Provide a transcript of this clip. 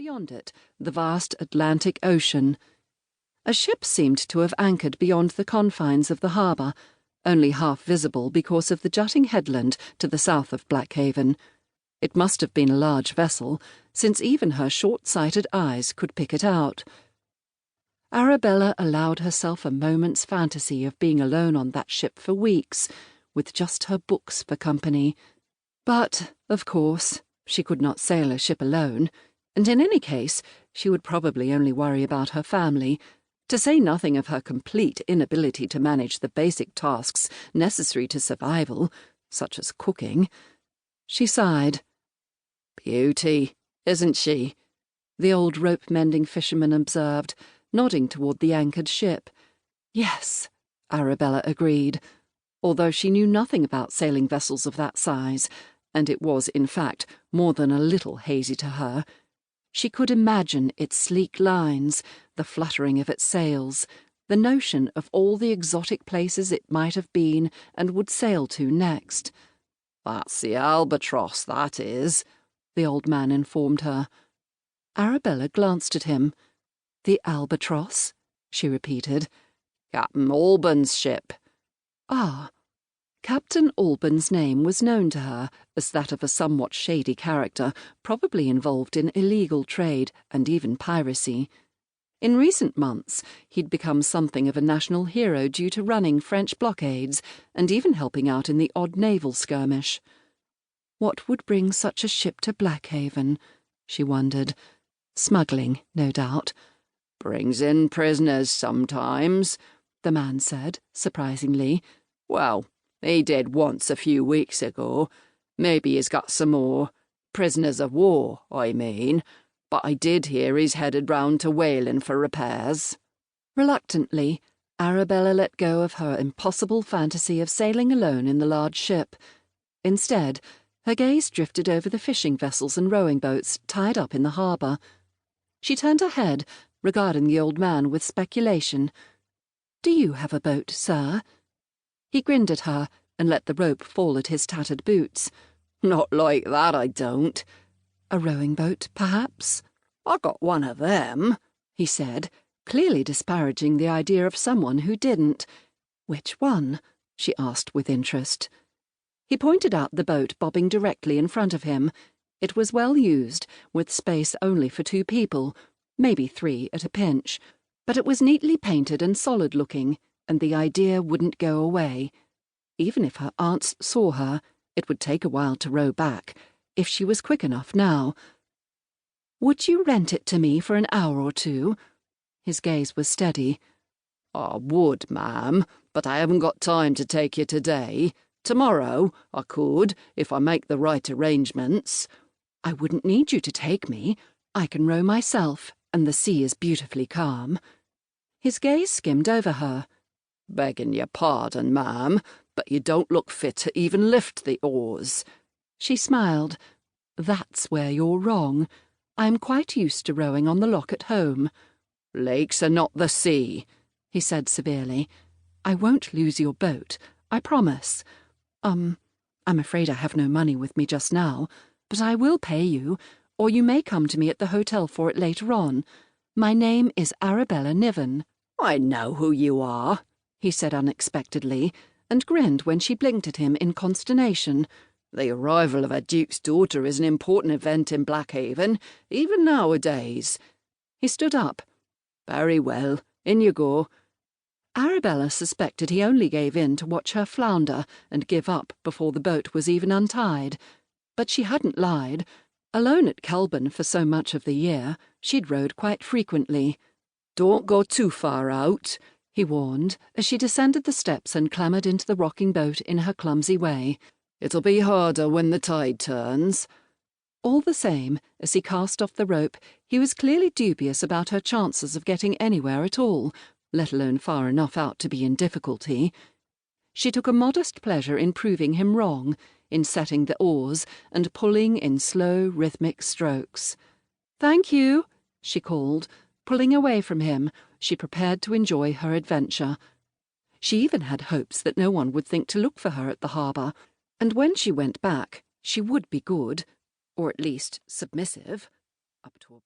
beyond it, the vast Atlantic Ocean. A ship seemed to have anchored beyond the confines of the harbour, only half visible because of the jutting headland to the south of Blackhaven. It must have been a large vessel, since even her short-sighted eyes could pick it out. Arabella allowed herself a moment's fantasy of being alone on that ship for weeks, with just her books for company. But, of course, she could not sail a ship alone, and in any case she would probably only worry about her family, to say nothing of her complete inability to manage the basic tasks necessary to survival, such as cooking. She sighed. "Beauty, isn't she?" the old rope-mending fisherman observed, nodding toward the anchored ship. "Yes," Arabella agreed, although she knew nothing about sailing vessels of that size, and it was, in fact, more than a little hazy to her. She could imagine its sleek lines, the fluttering of its sails, the notion of all the exotic places it might have been and would sail to next. "That's the Albatross, that is," the old man informed her. Arabella glanced at him. "The Albatross?" she repeated. "Captain Alban's ship." Ah. Captain Alban's name was known to her as that of a somewhat shady character, probably involved in illegal trade and even piracy. In recent months, he'd become something of a national hero due to running French blockades and even helping out in the odd naval skirmish. What would bring such a ship to Blackhaven? She wondered. Smuggling, no doubt. "Brings in prisoners sometimes," the man said, surprisingly. "Well, he did once a few weeks ago. Maybe he's got some more. Prisoners of war, I mean. But I did hear he's headed round to Whaling for repairs." Reluctantly, Arabella let go of her impossible fantasy of sailing alone in the large ship. Instead, her gaze drifted over the fishing vessels and rowing boats tied up in the harbour. She turned her head, regarding the old man with speculation. "Do you have a boat, sir?" He grinned at her and let the rope fall at his tattered boots. "Not like that, I don't." "A rowing boat, perhaps?" "I got one of them," he said, clearly disparaging the idea of someone who didn't. "Which one?" she asked with interest. He pointed out the boat bobbing directly in front of him. It was well used, with space only for 2 people, maybe 3 at a pinch, but it was neatly painted and solid-looking, and the idea wouldn't go away. Even if her aunts saw her, it would take a while to row back, if she was quick enough now. "Would you rent it to me for an hour or 2? His gaze was steady. "I would, ma'am, but I haven't got time to take you today. Tomorrow I could, if I make the right arrangements." "I wouldn't need you to take me. I can row myself, and the sea is beautifully calm." His gaze skimmed over her. "Begging your pardon, ma'am, but you don't look fit to even lift the oars." She smiled. "That's where you're wrong. I'm quite used to rowing on the loch at home." "Lakes are not the sea," he said severely. "I won't lose your boat, I promise. I'm afraid I have no money with me just now, but I will pay you, or you may come to me at the hotel for it later on. My name is Arabella Niven." "I know who you are," he said unexpectedly, and grinned when she blinked at him in consternation. "The arrival of a duke's daughter is an important event in Blackhaven, even nowadays." He stood up. "Very well, in you go." Arabella suspected he only gave in to watch her flounder and give up before the boat was even untied. But she hadn't lied. Alone at Kelburn for so much of the year, she'd rowed quite frequently. "Don't go too far out," he warned, as she descended the steps and clambered into the rocking boat in her clumsy way. "It'll be harder when the tide turns." All the same, as he cast off the rope, he was clearly dubious about her chances of getting anywhere at all, let alone far enough out to be in difficulty. She took a modest pleasure in proving him wrong, in setting the oars and pulling in slow, rhythmic strokes. "Thank you," she called. Pulling away from him, she prepared to enjoy her adventure. She even had hopes that no one would think to look for her at the harbour, and when she went back, she would be good, or at least submissive, up to a